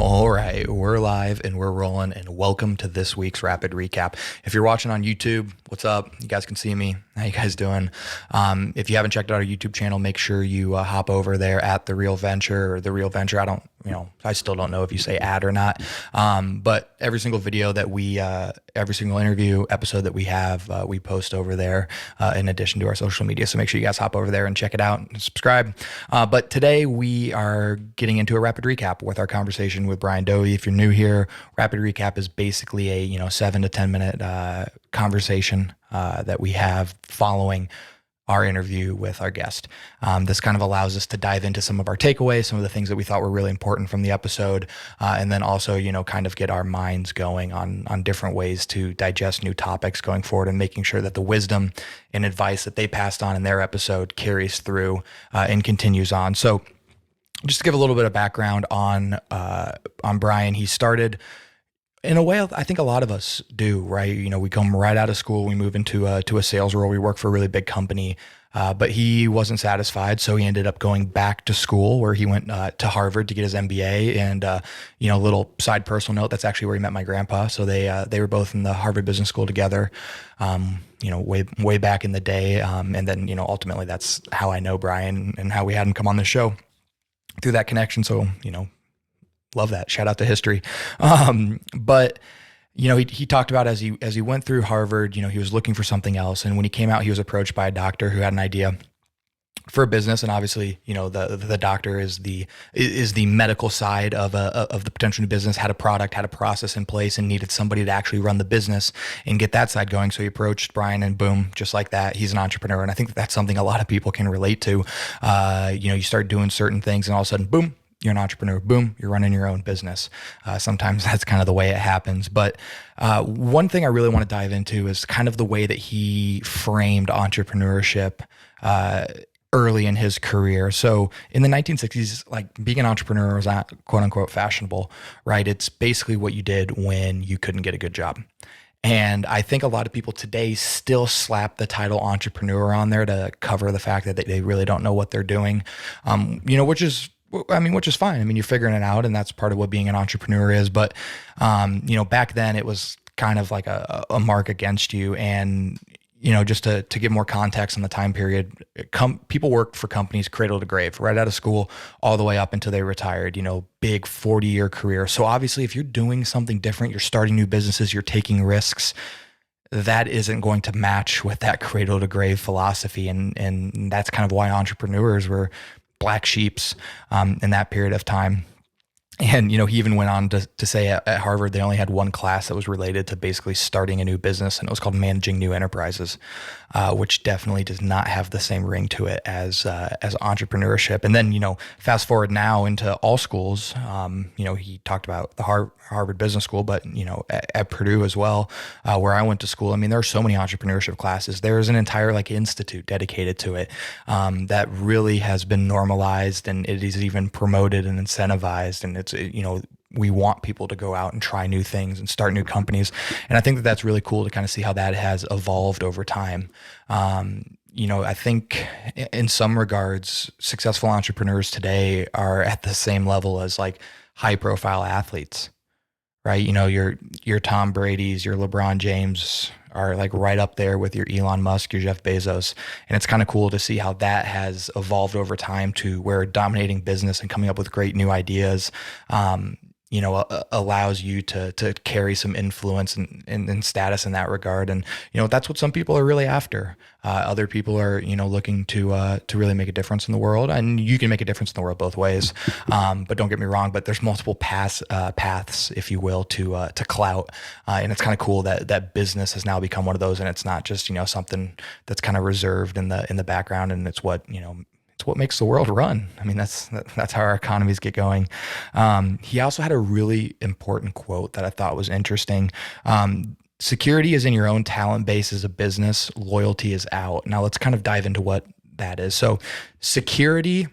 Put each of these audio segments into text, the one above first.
All right, we're live and we're rolling, and welcome to this week's Rapid Recap. If you're watching on YouTube, what's up? You guys can see me. How you guys doing? If you haven't checked out our YouTube channel, make sure you hop over there at The Real Venture or The Real Venture. I still don't know if you say ad or not. But every single video that every single interview episode that we have, we post over there in addition to our social media. So make sure you guys hop over there and check it out and subscribe. But today we are getting into a rapid recap with our conversation with Brian Dovey. If you're new here, rapid recap is basically a 7 to 10 minute conversation that we have following our interview with our guest. This kind of allows us to dive into some of our takeaways, some of the things that we thought were really important from the episode, and then also, kind of get our minds going on different ways to digest new topics going forward, and making sure that the wisdom and advice that they passed on in their episode carries through and continues on. So just to give a little bit of background on Brian, he started in a way I think a lot of us do, right? We come right out of school, we move into a sales role, we work for a really big company, but he wasn't satisfied, so he ended up going back to school, where he went to Harvard to get his MBA. And little side personal note, that's actually where he met my grandpa. So they were both in the Harvard Business School together, way back in the day. And then ultimately that's how I know Brian and how we had him come on the show through that connection. So love that. Shout out to history. But he talked about as he went through Harvard, he was looking for something else. And when he came out, he was approached by a doctor who had an idea for a business. And obviously, the doctor is the medical side of the potential new business, had a product, had a process in place, and needed somebody to actually run the business and get that side going. So he approached Brian, and boom, just like that, he's an entrepreneur. And I think that's something a lot of people can relate to. You start doing certain things, and all of a sudden, boom, you're an entrepreneur. Boom, you're running your own business. Sometimes that's kind of the way it happens. But one thing I really want to dive into is kind of the way that he framed entrepreneurship early in his career. So in the 1960s, being an entrepreneur was not quote unquote fashionable, right? It's basically what you did when you couldn't get a good job. And I think a lot of people today still slap the title entrepreneur on there to cover the fact that they really don't know what they're doing, which is fine. You're figuring it out, and that's part of what being an entrepreneur is. But, back then it was kind of like a mark against you. And, just to give more context on the time period, people worked for companies cradle to grave, right out of school, all the way up until they retired, big 40-year career. So obviously if you're doing something different, you're starting new businesses, you're taking risks, that isn't going to match with that cradle to grave philosophy. And that's kind of why entrepreneurs were black sheeps in that period of time. And, he even went on to say at Harvard, they only had one class that was related to basically starting a new business, and it was called Managing New Enterprises, which definitely does not have the same ring to it as entrepreneurship. And then, fast forward now into all schools, he talked about the Harvard Business School, but, at Purdue as well, where I went to school. There are so many entrepreneurship classes. There is an entire institute dedicated to it that really has been normalized, and it is even promoted and incentivized. And it's, we want people to go out and try new things and start new companies. And I think that that's really cool to kind of see how that has evolved over time. I think in some regards, successful entrepreneurs today are at the same level as high profile athletes, right? Your Tom Brady's, your LeBron James are right up there with your Elon Musk, your Jeff Bezos. And it's kind of cool to see how that has evolved over time to where dominating business and coming up with great new ideas, allows you to carry some influence and status in that regard. And, that's what some people are really after. Other people are, looking to really make a difference in the world, and you can make a difference in the world both ways. But don't get me wrong, but there's multiple paths, if you will, to clout. And it's kind of cool that business has now become one of those, and it's not just, something that's kind of reserved in the background, and it's what, it's what makes the world run. That's how our economies get going. He also had a really important quote that I thought was interesting. Security is in your own talent base as a business. Loyalty is out. Now let's kind of dive into what that is. So security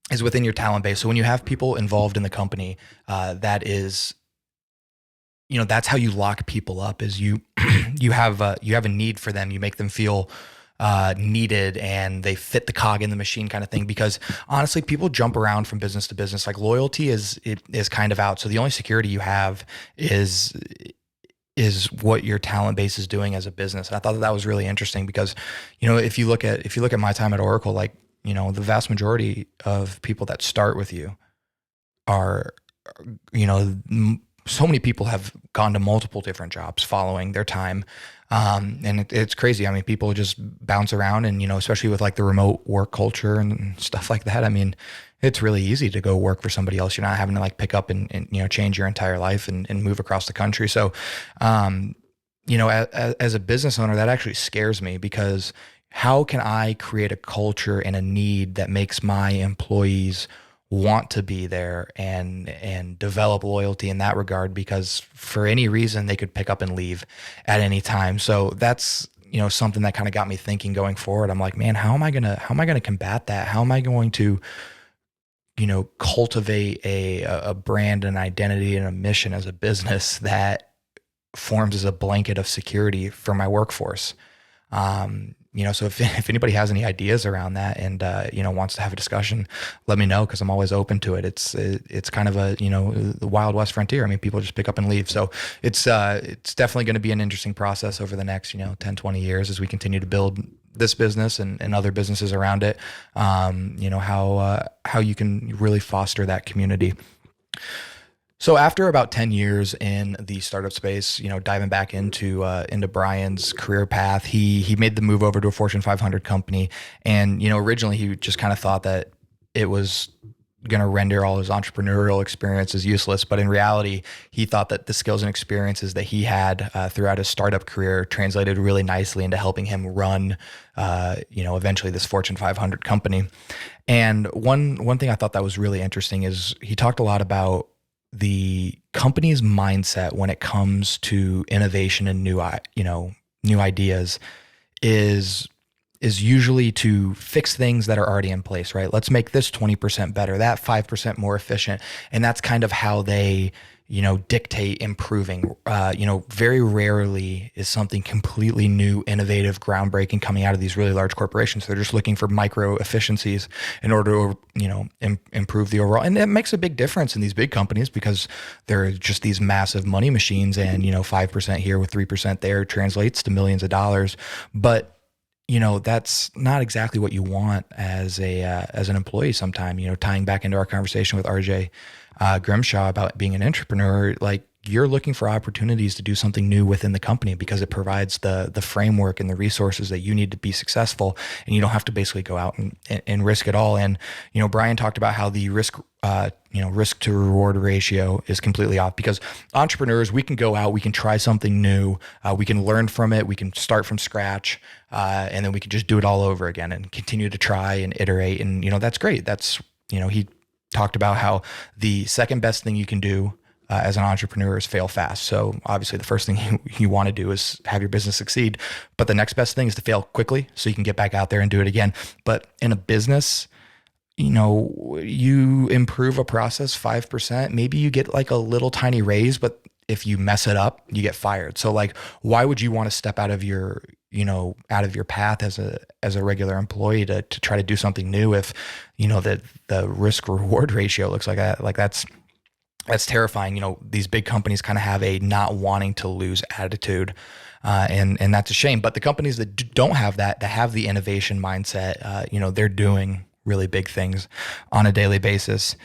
is within your talent base. So when you have people involved in the company, that is, that's how you lock people up. Is you have a need for them. You make them feel needed and they fit the cog in the machine kind of thing. Because honestly, people jump around from business to business. Like loyalty is kind of out. So the only security you have is what your talent base is doing as a business. And I thought that was really interesting because, if you look at my time at Oracle, like, the vast majority of people that start with you are, so many people have gone to multiple different jobs following their time. And it's crazy. I mean, people just bounce around and, especially with like the remote work culture and stuff like that. I mean, it's really easy to go work for somebody else. You're not having to like pick up and change your entire life and move across the country. So, as a business owner, that actually scares me because how can I create a culture and a need that makes my employees want to be there and develop loyalty in that regard, because for any reason they could pick up and leave at any time. So that's, something that kind of got me thinking going forward. I'm like, man, how am I going to combat that? How am I going to, cultivate a brand, an identity, and a mission as a business that forms as a blanket of security for my workforce? So if anybody has any ideas around that and, wants to have a discussion, let me know. Cause I'm always open to it. It's kind of the Wild West frontier. I mean, people just pick up and leave. So it's definitely going to be an interesting process over the next, 10, 20 years as we continue to build this business and other businesses around it. How you can really foster that community. So after about 10 years in the startup space, diving back into Brian's career path, he made the move over to a Fortune 500 company. And, originally he just kind of thought that it was going to render all his entrepreneurial experiences useless. But in reality, he thought that the skills and experiences that he had throughout his startup career translated really nicely into helping him run, eventually this Fortune 500 company. And one thing I thought that was really interesting is he talked a lot about the company's mindset when it comes to innovation and new ideas is usually to fix things that are already in place, right? Let's make this 20% better, that 5% more efficient. And that's kind of how they, dictate improving. Very rarely is something completely new, innovative, groundbreaking coming out of these really large corporations. They're just looking for micro efficiencies in order to, improve the overall. And it makes a big difference in these big companies because they're just these massive money machines and, 5% here with 3% there translates to millions of dollars. But that's not exactly what you want as an employee sometime, tying back into our conversation with RJ Grimshaw about being an entrepreneur. Like, you're looking for opportunities to do something new within the company because it provides the framework and the resources that you need to be successful, and you don't have to basically go out and risk it all. And, Brian talked about how the risk to reward ratio is completely off because entrepreneurs, we can go out, we can try something new, we can learn from it, we can start from scratch, and then we can just do it all over again and continue to try and iterate. And, that's great. That's, he talked about how the second best thing you can do as an entrepreneur is fail fast. So obviously the first thing you want to do is have your business succeed, but the next best thing is to fail quickly so you can get back out there and do it again. But in a business, you improve a process 5%, maybe you get like a little tiny raise, but if you mess it up, you get fired. So like, why would you want to step out of your path as a regular employee to try to do something new if, that the risk reward ratio looks like that? Like that's terrifying. These big companies kind of have a not wanting to lose attitude. And that's a shame. But the companies that don't have that have the innovation mindset, they're doing really big things on a daily basis.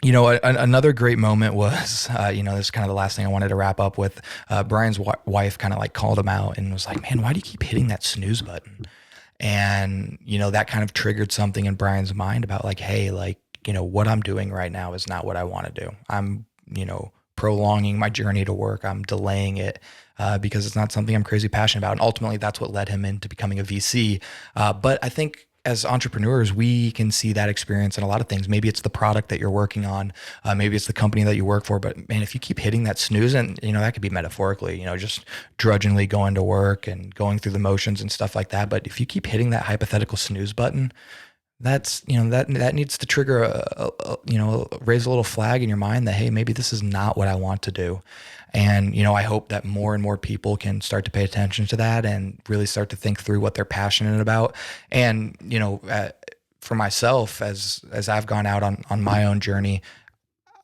Another great moment was, this is kind of the last thing I wanted to wrap up with. Brian's wife kind of like called him out and was like, man, why do you keep hitting that snooze button? And, that kind of triggered something in Brian's mind about like, hey, like, what I'm doing right now is not what I want to do. I'm, prolonging my journey to work. I'm delaying it because it's not something I'm crazy passionate about. And ultimately that's what led him into becoming a VC. But I think as entrepreneurs, we can see that experience in a lot of things. Maybe it's the product that you're working on. Maybe it's the company that you work for. But man, if you keep hitting that snooze, and that could be metaphorically, just drudgingly going to work and going through the motions and stuff like that. But if you keep hitting that hypothetical snooze button, that's, that needs to trigger raise a little flag in your mind that, hey, maybe this is not what I want to do. And, I hope that more and more people can start to pay attention to that and really start to think through what they're passionate about. And, for myself, as I've gone out on my own journey,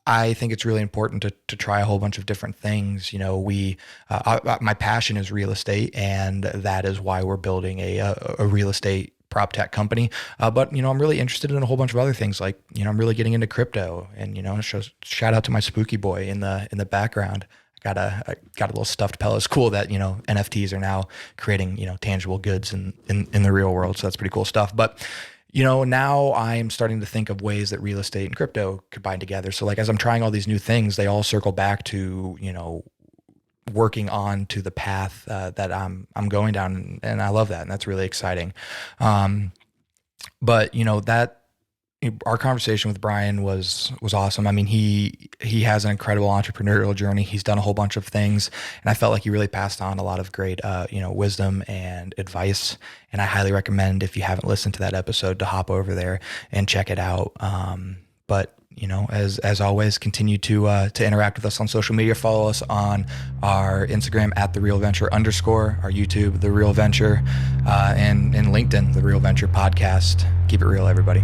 I think it's really important to try a whole bunch of different things. My passion is real estate, and that is why we're building a real estate prop tech company. But I'm really interested in a whole bunch of other things. Like, I'm really getting into crypto, and shout out to my spooky boy in the background. I got a little stuffed pellet. It's cool that NFTs are now creating tangible goods in the real world. So that's pretty cool stuff. But now I'm starting to think of ways that real estate and crypto combine together. So like, as I'm trying all these new things, they all circle back to, working on to the path that I'm going down. And I love that. And that's really exciting. But that our conversation with Brian was awesome. I mean, he has an incredible entrepreneurial journey. He's done a whole bunch of things, and I felt like he really passed on a lot of great, wisdom and advice. And I highly recommend, if you haven't listened to that episode, to hop over there and check it out. But as always, continue to interact with us on social media. Follow us on our Instagram at @TheRealVenture_, our YouTube, The Real Venture, and LinkedIn, The Real Venture Podcast. Keep it real, everybody.